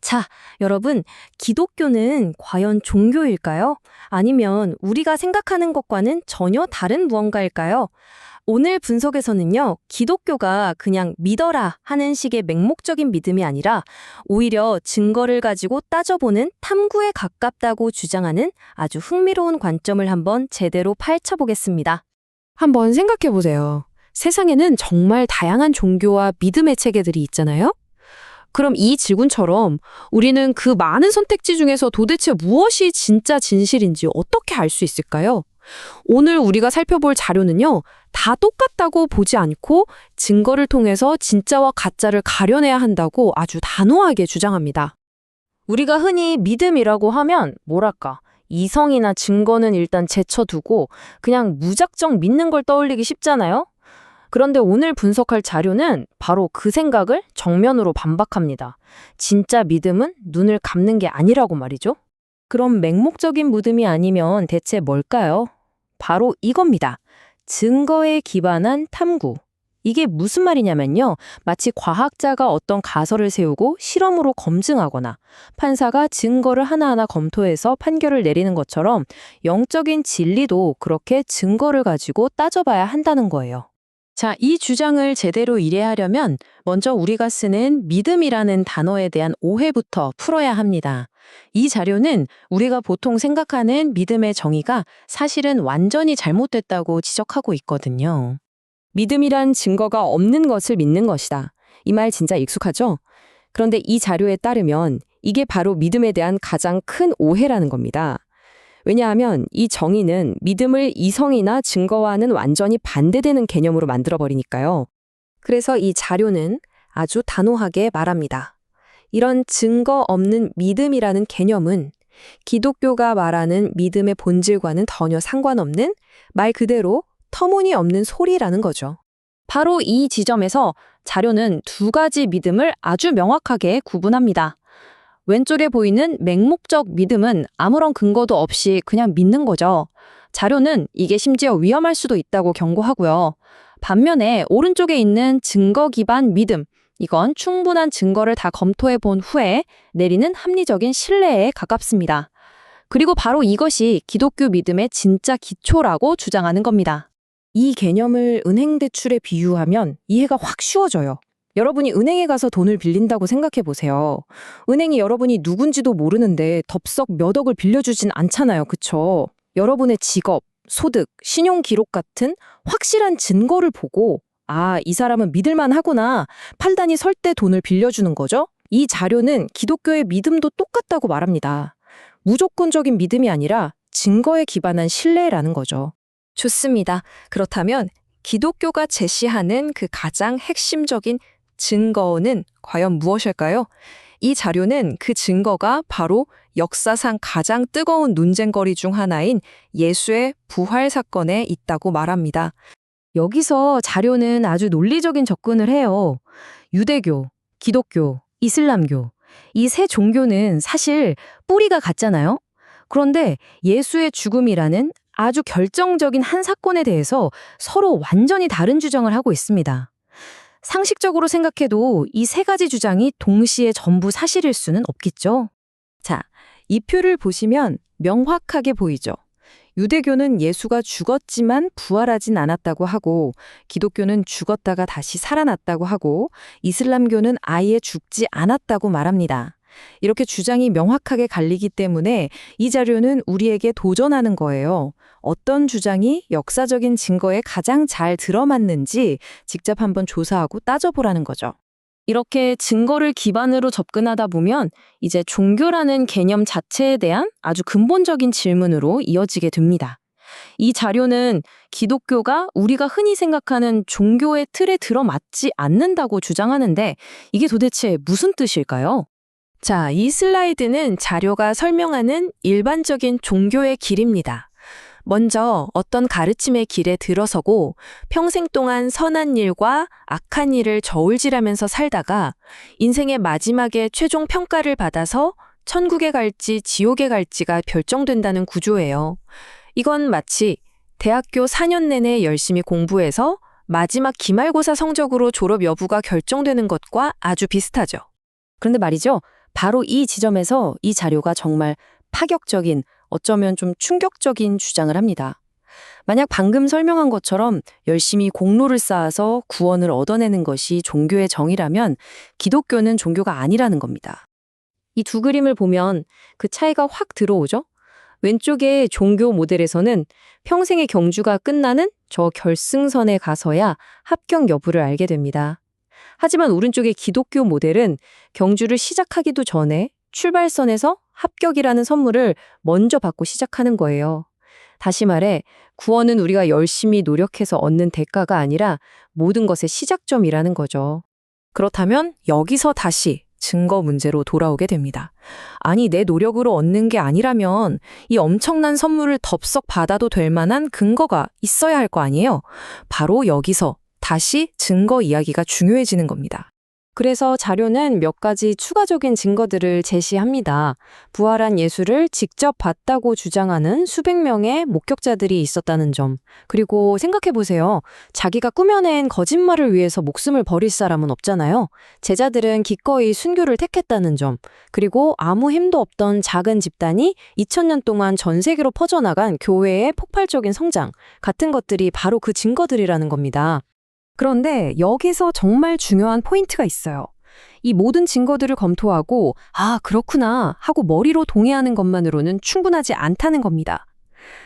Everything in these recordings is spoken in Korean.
자, 여러분, 기독교는 과연 종교일까요? 아니면 우리가 생각하는 것과는 전혀 다른 무언가일까요? 오늘 분석에서는요, 기독교가 그냥 믿어라 하는 식의 맹목적인 믿음이 아니라 오히려 증거를 가지고 따져보는 탐구에 가깝다고 주장하는 아주 흥미로운 관점을 한번 제대로 파헤쳐보겠습니다. 한번 생각해 보세요. 세상에는 정말 다양한 종교와 믿음의 체계들이 있잖아요? 그럼 이 질문처럼 우리는 그 많은 선택지 중에서 도대체 무엇이 진짜 진실인지 어떻게 알 수 있을까요? 오늘 우리가 살펴볼 자료는요, 다 똑같다고 보지 않고 증거를 통해서 진짜와 가짜를 가려내야 한다고 아주 단호하게 주장합니다. 우리가 흔히 믿음이라고 하면 뭐랄까, 이성이나 증거는 일단 제쳐두고 그냥 무작정 믿는 걸 떠올리기 쉽잖아요? 그런데 오늘 분석할 자료는 바로 그 생각을 정면으로 반박합니다. 진짜 믿음은 눈을 감는 게 아니라고 말이죠. 그럼 맹목적인 믿음이 아니면 대체 뭘까요? 바로 이겁니다. 증거에 기반한 탐구. 이게 무슨 말이냐면요. 마치 과학자가 어떤 가설을 세우고 실험으로 검증하거나 판사가 증거를 하나하나 검토해서 판결을 내리는 것처럼 영적인 진리도 그렇게 증거를 가지고 따져봐야 한다는 거예요. 자, 이 주장을 제대로 이해하려면 먼저 우리가 쓰는 믿음이라는 단어에 대한 오해부터 풀어야 합니다. 이 자료는 우리가 보통 생각하는 믿음의 정의가 사실은 완전히 잘못됐다고 지적하고 있거든요. 믿음이란 증거가 없는 것을 믿는 것이다. 이 말 진짜 익숙하죠? 그런데 이 자료에 따르면 이게 바로 믿음에 대한 가장 큰 오해라는 겁니다. 왜냐하면 이 정의는 믿음을 이성이나 증거와는 완전히 반대되는 개념으로 만들어버리니까요. 그래서 이 자료는 아주 단호하게 말합니다. 이런 증거 없는 믿음이라는 개념은 기독교가 말하는 믿음의 본질과는 전혀 상관없는 말 그대로 터무니없는 소리라는 거죠. 바로 이 지점에서 자료는 두 가지 믿음을 아주 명확하게 구분합니다. 왼쪽에 보이는 맹목적 믿음은 아무런 근거도 없이 그냥 믿는 거죠. 자료는 이게 심지어 위험할 수도 있다고 경고하고요. 반면에 오른쪽에 있는 증거 기반 믿음, 이건 충분한 증거를 다 검토해 본 후에 내리는 합리적인 신뢰에 가깝습니다. 그리고 바로 이것이 기독교 믿음의 진짜 기초라고 주장하는 겁니다. 이 개념을 은행 대출에 비유하면 이해가 확 쉬워져요. 여러분이 은행에 가서 돈을 빌린다고 생각해 보세요. 은행이 여러분이 누군지도 모르는데 덥석 몇 억을 빌려주진 않잖아요. 그쵸? 여러분의 직업, 소득, 신용 기록 같은 확실한 증거를 보고 아, 이 사람은 믿을만 하구나. 판단이 설 때 돈을 빌려주는 거죠. 이 자료는 기독교의 믿음도 똑같다고 말합니다. 무조건적인 믿음이 아니라 증거에 기반한 신뢰라는 거죠. 좋습니다. 그렇다면 기독교가 제시하는 그 가장 핵심적인 증거는 과연 무엇일까요? 이 자료는 그 증거가 바로 역사상 가장 뜨거운 논쟁거리 중 하나인 예수의 부활 사건에 있다고 말합니다. 여기서 자료는 아주 논리적인 접근을 해요. 유대교, 기독교, 이슬람교, 이 세 종교는 사실 뿌리가 같잖아요. 그런데 예수의 죽음이라는 아주 결정적인 한 사건에 대해서 서로 완전히 다른 주장을 하고 있습니다. 상식적으로 생각해도 이 세 가지 주장이 동시에 전부 사실일 수는 없겠죠. 자, 이 표를 보시면 명확하게 보이죠. 유대교는 예수가 죽었지만 부활하진 않았다고 하고, 기독교는 죽었다가 다시 살아났다고 하고, 이슬람교는 아예 죽지 않았다고 말합니다. 이렇게 주장이 명확하게 갈리기 때문에 이 자료는 우리에게 도전하는 거예요. 어떤 주장이 역사적인 증거에 가장 잘 들어맞는지 직접 한번 조사하고 따져보라는 거죠. 이렇게 증거를 기반으로 접근하다 보면 이제 종교라는 개념 자체에 대한 아주 근본적인 질문으로 이어지게 됩니다. 이 자료는 기독교가 우리가 흔히 생각하는 종교의 틀에 들어맞지 않는다고 주장하는데 이게 도대체 무슨 뜻일까요? 자, 이 슬라이드는 자료가 설명하는 일반적인 종교의 길입니다. 먼저 어떤 가르침의 길에 들어서고 평생 동안 선한 일과 악한 일을 저울질하면서 살다가 인생의 마지막에 최종 평가를 받아서 천국에 갈지 지옥에 갈지가 결정된다는 구조예요. 이건 마치 대학교 4년 내내 열심히 공부해서 마지막 기말고사 성적으로 졸업 여부가 결정되는 것과 아주 비슷하죠. 그런데 말이죠. 바로 이 지점에서 이 자료가 정말 파격적인, 어쩌면 좀 충격적인 주장을 합니다. 만약 방금 설명한 것처럼 열심히 공로를 쌓아서 구원을 얻어내는 것이 종교의 정의라면 기독교는 종교가 아니라는 겁니다. 이 두 그림을 보면 그 차이가 확 들어오죠? 왼쪽의 종교 모델에서는 평생의 경주가 끝나는 저 결승선에 가서야 합격 여부를 알게 됩니다. 하지만 오른쪽의 기독교 모델은 경주를 시작하기도 전에 출발선에서 합격이라는 선물을 먼저 받고 시작하는 거예요. 다시 말해, 구원은 우리가 열심히 노력해서 얻는 대가가 아니라 모든 것의 시작점이라는 거죠. 그렇다면 여기서 다시 증거 문제로 돌아오게 됩니다. 아니, 내 노력으로 얻는 게 아니라면 이 엄청난 선물을 덥석 받아도 될 만한 근거가 있어야 할 거 아니에요? 바로 여기서 다시 증거 이야기가 중요해지는 겁니다. 그래서 자료는 몇 가지 추가적인 증거들을 제시합니다. 부활한 예수를 직접 봤다고 주장하는 수백 명의 목격자들이 있었다는 점. 그리고 생각해보세요. 자기가 꾸며낸 거짓말을 위해서 목숨을 버릴 사람은 없잖아요. 제자들은 기꺼이 순교를 택했다는 점. 그리고 아무 힘도 없던 작은 집단이 2000년 동안 전 세계로 퍼져나간 교회의 폭발적인 성장 같은 것들이 바로 그 증거들이라는 겁니다. 그런데 여기서 정말 중요한 포인트가 있어요. 이 모든 증거들을 검토하고 아, 그렇구나 하고 머리로 동의하는 것만으로는 충분하지 않다는 겁니다.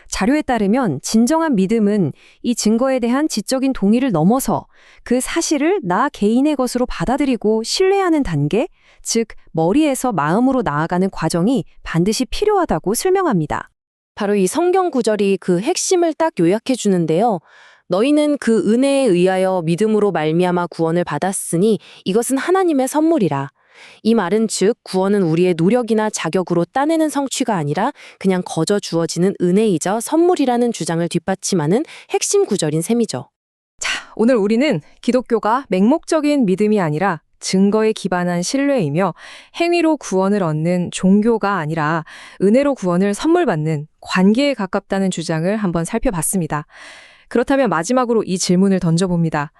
자료에 따르면 진정한 믿음은 이 증거에 대한 지적인 동의를 넘어서 그 사실을 나 개인의 것으로 받아들이고 신뢰하는 단계, 즉 머리에서 마음으로 나아가는 과정이 반드시 필요하다고 설명합니다. 바로 이 성경 구절이 그 핵심을 딱 요약해 주는데요. 너희는 그 은혜에 의하여 믿음으로 말미암아 구원을 받았으니 이것은 하나님의 선물이라. 이 말은 즉 구원은 우리의 노력이나 자격으로 따내는 성취가 아니라 그냥 거저 주어지는 은혜이자 선물이라는 주장을 뒷받침하는 핵심 구절인 셈이죠. 자, 오늘 우리는 기독교가 맹목적인 믿음이 아니라 증거에 기반한 신뢰이며 행위로 구원을 얻는 종교가 아니라 은혜로 구원을 선물 받는 관계에 가깝다는 주장을 한번 살펴봤습니다. 그렇다면 마지막으로 이 질문을 던져봅니다.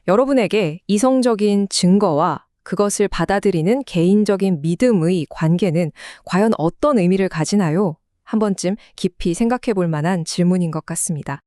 여러분에게 이성적인 증거와 그것을 받아들이는 개인적인 믿음의 관계는 과연 어떤 의미를 가지나요? 한 번쯤 깊이 생각해 볼 만한 질문인 것 같습니다.